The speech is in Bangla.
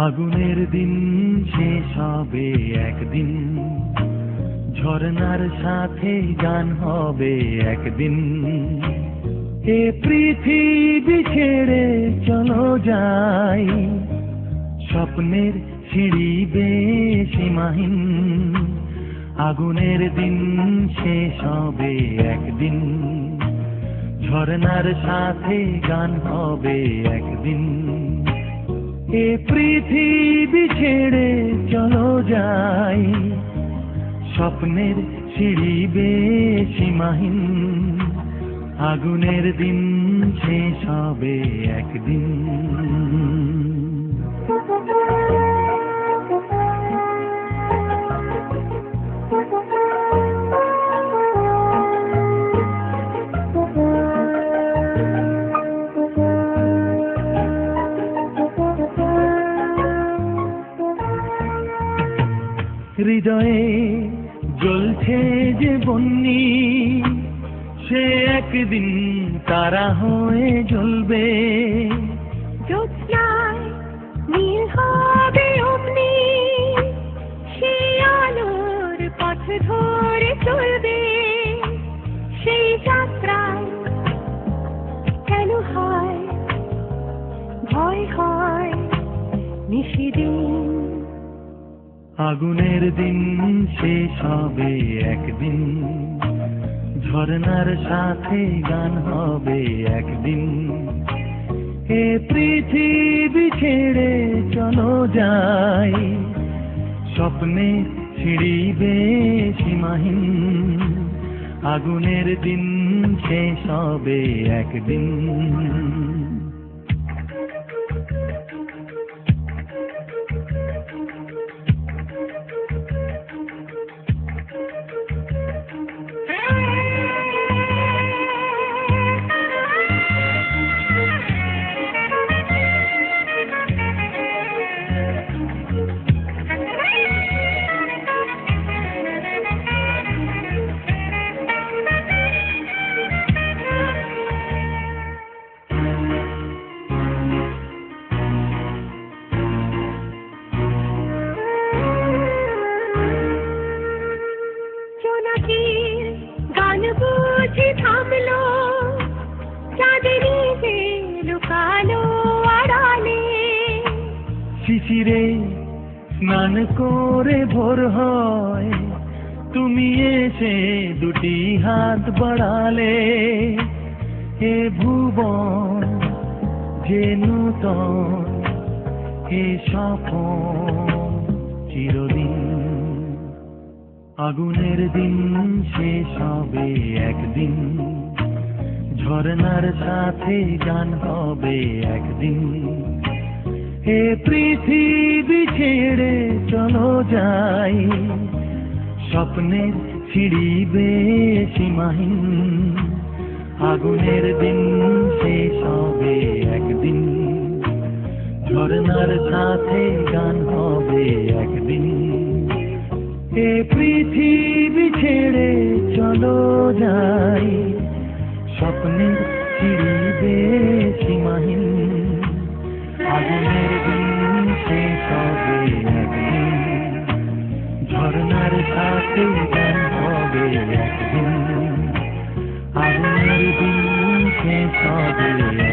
আগুনের দিন শেষ হবে একদিন, ঝরনার সাথে গান হবে একদিন। এ পৃথিবী ছেড়ে চলো যাই, স্বপ্নের সিঁড়ি বেয়ে সীমাহীন। আগুনের দিন শেষ হবে একদিন, ঝরনার সাথে গান হবে একদিন। এ পৃথিবী ছেড়ে চলো যাই, স্বপ্নের সিঁড়ি বেয়ে সীমাহীন। আগুনের দিন শেষ হবে একদিন। হৃদয়ে জ্বলছে যে বন্যি, সে একদিন তারা হয়ে জ্বলবে। জ্যোৎস্নায় নীল হবে অমনি, সে আলোর পথ ধরে চলবে। সেই যাত্রায় কেন হয় ভয় হয় নিশিদিন। আগুনের দিন শেষ হবে একদিন, ঝরনার সাথে গান হবে একদিন। এ পৃথিবী ছেড়ে চলো যাই, স্বপ্নে সিঁড়ি বেয়ে সীমাহীন। আগুনের দিন শেষ হবে একদিন। গান বুঝি থামলো, চাঁদনি যে লুকালো আড়ালে। শিশিরে স্নান করে ভোর হয়, তুমি এসে দুটি হাত বাড়ালে। হে ভুবন যে নূতন, হে স্বপন চিরদিন। আগুনের দিন শেষ হবে একদিন, ঝরনার সাথে গান হবে একদিন। হে পৃথিবী ছেড়ে চলো যাই, স্বপ্নের সিঁড়ি বেয়ে সীমাহীন। আগুনের দিন শেষ হবে একদিন, ঝরনার সাথে গান হবে একদিন। এ পৃথিবী ছেড়ে চলো যাই, স্বপ্নের সিঁড়ি বেয়ে সীমাহীন। আগুনের দিন শেষ হবে একদিন, ঝরনার সাথে গান হবে একদিন। আগুনের দিন শেষ হবে